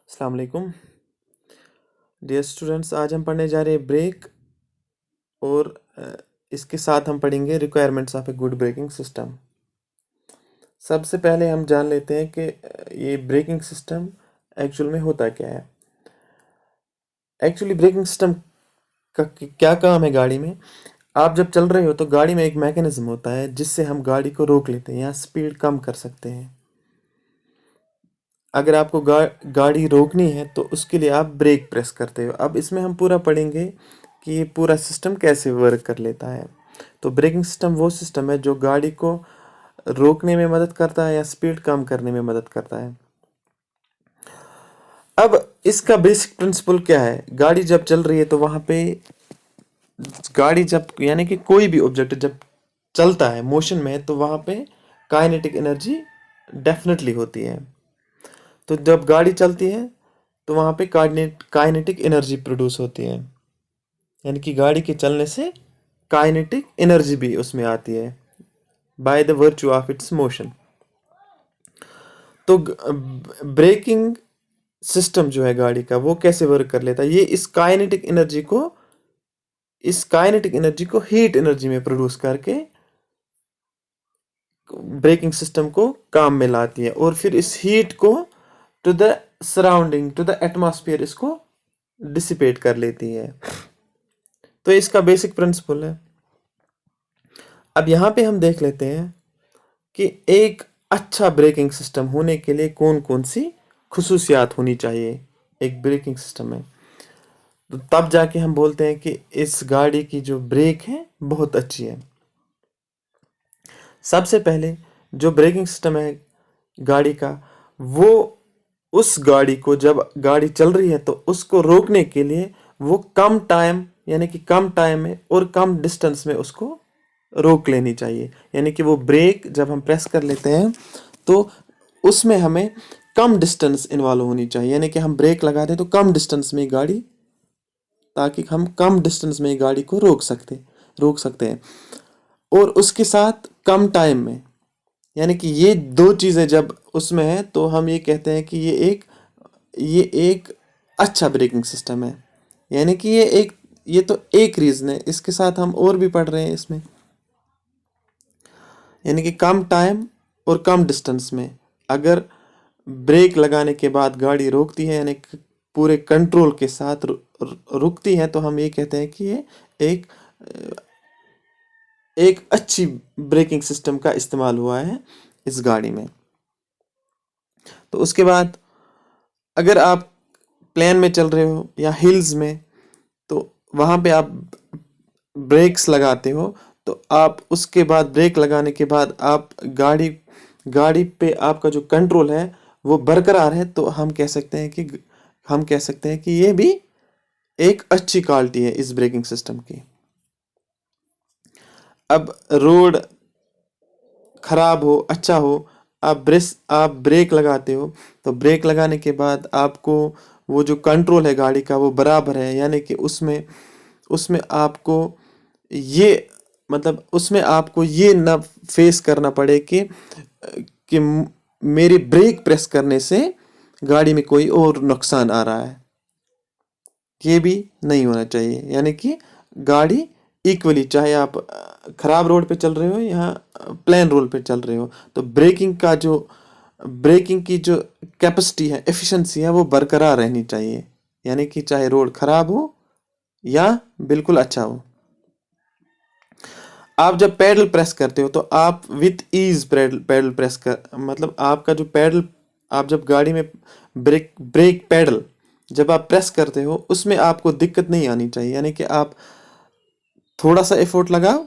अस्सलाम वालेकुम dear students. आज हम पढ़ने जा रहे हैं ब्रेक और इसके साथ हम पढ़ेंगे requirements of a good braking system. सबसे पहले हम जान लेते हैं कि ये ब्रेकिंग सिस्टम एक्चुअल में होता क्या है। एक्चुअली ब्रेकिंग सिस्टम का क्या काम है गाड़ी में। आप जब चल रहे हो तो गाड़ी में एक मैकेनिज्म होता है जिससे हम गाड़ी को रोक लेते हैं या स्पीड कम कर सकते हैं। अगर आपको गाड़ी रोकनी है तो उसके लिए आप ब्रेक प्रेस करते हो। अब इसमें हम पूरा पढ़ेंगे कि ये पूरा सिस्टम कैसे वर्क कर लेता है। तो ब्रेकिंग सिस्टम वो सिस्टम है जो गाड़ी को रोकने में मदद करता है या स्पीड कम करने में मदद करता है। अब इसका बेसिक प्रिंसिपल क्या है। गाड़ी जब चल रही है तो वहाँ पे गाड़ी जब यानी कि कोई भी ऑब्जेक्ट जब चलता है मोशन में है तो वहाँ पे काइनेटिक एनर्जी डेफिनेटली होती है। तो जब गाड़ी चलती है तो वहाँ पे काइनेटिक एनर्जी प्रोड्यूस होती है, यानी कि गाड़ी के चलने से काइनेटिक एनर्जी भी उसमें आती है by the virtue of its motion. तो ब्रेकिंग सिस्टम जो है गाड़ी का वो कैसे वर्क कर लेता है। ये इस काइनेटिक एनर्जी को हीट एनर्जी में प्रोड्यूस करके ब्रेकिंग सिस्टम को काम में लाती है और फिर इस हीट को to the surrounding to the atmosphere इसको डिसिपेट कर लेती है। तो इसका बेसिक प्रिंसिपल है। अब यहाँ पे हम देख लेते हैं कि एक अच्छा ब्रेकिंग सिस्टम होने के लिए कौन कौन सी खुसूसियात होनी चाहिए एक ब्रेकिंग सिस्टम में। तो तब जाके हम बोलते हैं कि इस गाड़ी की जो ब्रेक है बहुत अच्छी है। सबसे पहले जो ब्रेकिंग सिस्टम है गाड़ी का वो उस गाड़ी को जब गाड़ी चल रही है तो उसको रोकने के लिए वो कम टाइम यानी कि कम टाइम में और कम डिस्टेंस में उसको रोक लेनी चाहिए। यानी कि वो ब्रेक जब हम प्रेस कर लेते हैं तो उसमें हमें कम डिस्टेंस इन्वॉल्व होनी चाहिए। यानी कि हम ब्रेक लगा दें तो कम डिस्टेंस में गाड़ी, ताकि हम कम डिस्टेंस में गाड़ी को रोक सकते हैं और उसके साथ कम टाइम में। यानी कि ये दो चीज़ें जब उसमें है तो हम ये कहते हैं कि ये एक अच्छा ब्रेकिंग सिस्टम है। यानी कि ये तो एक रीज़न है, इसके साथ हम और भी पढ़ रहे हैं इसमें। यानी कि कम टाइम और कम डिस्टेंस में अगर ब्रेक लगाने के बाद गाड़ी रोकती है यानी कि पूरे कंट्रोल के साथ रुकती है तो हम ये कहते हैं कि ये एक अच्छी ब्रेकिंग सिस्टम का इस्तेमाल हुआ है इस गाड़ी में। तो उसके बाद अगर आप प्लेन में चल रहे हो या हिल्स में तो वहाँ पे आप ब्रेक्स लगाते हो तो आप उसके बाद ब्रेक लगाने के बाद आप गाड़ी पे आपका जो कंट्रोल है वो बरकरार है तो हम कह सकते हैं कि ये भी एक अच्छी क्वालिटी है इस ब्रेकिंग सिस्टम की। अब रोड खराब हो अच्छा हो, आप ब्रेक लगाते हो तो ब्रेक लगाने के बाद आपको वो जो कंट्रोल है गाड़ी का वो बराबर है। यानी कि उसमें आपको ये ना फेस करना पड़े कि मेरे ब्रेक प्रेस करने से गाड़ी में कोई और नुकसान आ रहा है, ये भी नहीं होना चाहिए। यानी कि गाड़ी इक्वली, चाहे आप खराब रोड पे चल रहे हो या प्लेन रोड पे चल रहे हो, तो ब्रेकिंग की जो कैपेसिटी है, एफिशिएंसी है, वो बरकरार रहनी चाहिए। यानी कि चाहे रोड खराब हो या बिल्कुल अच्छा हो। आप जब पैडल प्रेस करते हो तो आप विथ ईज पैडल प्रेस कर मतलब आपका जो पैडल, आप जब गाड़ी में ब्रेक पैडल जब आप प्रेस करते हो उसमें आपको दिक्कत नहीं आनी चाहिए। यानी कि आप थोड़ा सा एफर्ट लगाओ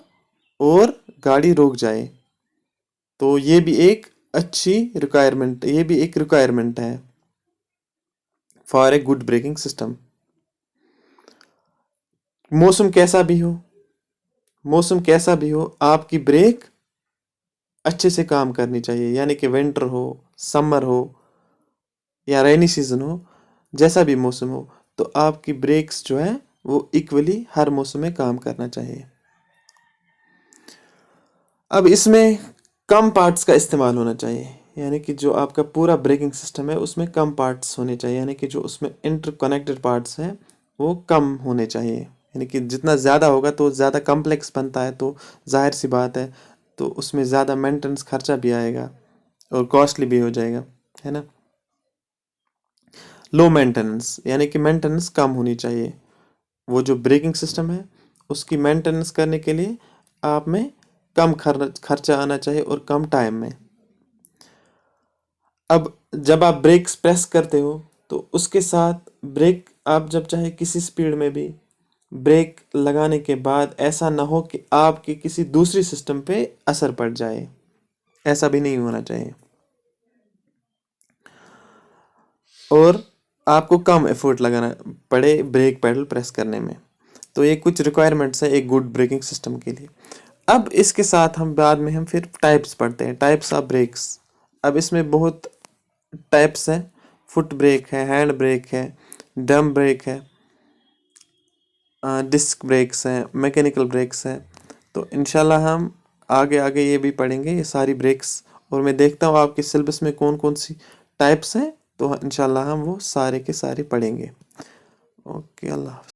और गाड़ी रुक जाए। तो ये भी एक रिक्वायरमेंट है for a good braking system. मौसम कैसा भी हो आपकी ब्रेक अच्छे से काम करनी चाहिए। यानी कि विंटर हो, समर हो या रेनी सीजन हो, जैसा भी मौसम हो, तो आपकी ब्रेक्स जो है वो इक्वली हर मौसम में काम करना चाहिए। अब इसमें कम पार्ट्स का इस्तेमाल होना चाहिए। یعنی کہ جو آپ کا پورا بریکنگ سسٹم ہے اس میں کم پارٹس ہونے چاہیے، یعنی کہ جو اس میں انٹر کنیکٹڈ پارٹس ہیں وہ کم ہونے چاہیے، یعنی کہ جتنا زیادہ ہوگا تو زیادہ کمپلیکس بنتا ہے، تو ظاہر سی بات ہے تو اس میں زیادہ مینٹیننس خرچہ بھی آئے گا اور کاسٹلی بھی ہو جائے گا، ہے نا۔ لو مینٹیننس یعنی کہ مینٹیننس کم ہونی چاہیے، وہ جو بریکنگ سسٹم ہے اس کی مینٹیننس کرنے کے لیے آپ میں کم خرچہ آنا چاہیے اور کم ٹائم میں۔ اب جب آپ بریکس پریس کرتے ہو تو اس کے ساتھ بریک آپ جب چاہے کسی سپیڈ میں بھی بریک لگانے کے بعد ایسا نہ ہو کہ آپ کے کسی دوسری سسٹم پہ اثر پڑ جائے، ایسا بھی نہیں ہونا چاہیے، اور آپ کو کم ایفورٹ لگانا پڑے بریک پیڈل پریس کرنے میں۔ تو یہ کچھ ریکوائرمنٹس ہیں ایک گڈ بریکنگ سسٹم کے لیے۔ اب اس کے ساتھ ہم بعد میں ہم پھر ٹائپس پڑھتے ہیں، ٹائپس آف بریکس۔ اب اس میں بہت ٹائپس ہیں، فٹ بریک ہے، ہینڈ بریک ہے، ڈرم بریک ہے، ڈسک بریکس ہیں، میکینیکل بریکس ہیں۔ تو انشاءاللہ ہم آگے آگے یہ بھی پڑھیں گے، یہ ساری بریکس، اور میں دیکھتا ہوں آپ کے سلیبس میں کون کون سی ٹائپس ہیں، تو انشاءاللہ ہم وہ سارے کے سارے پڑھیں گے۔ اوکے، اللہ حافظ۔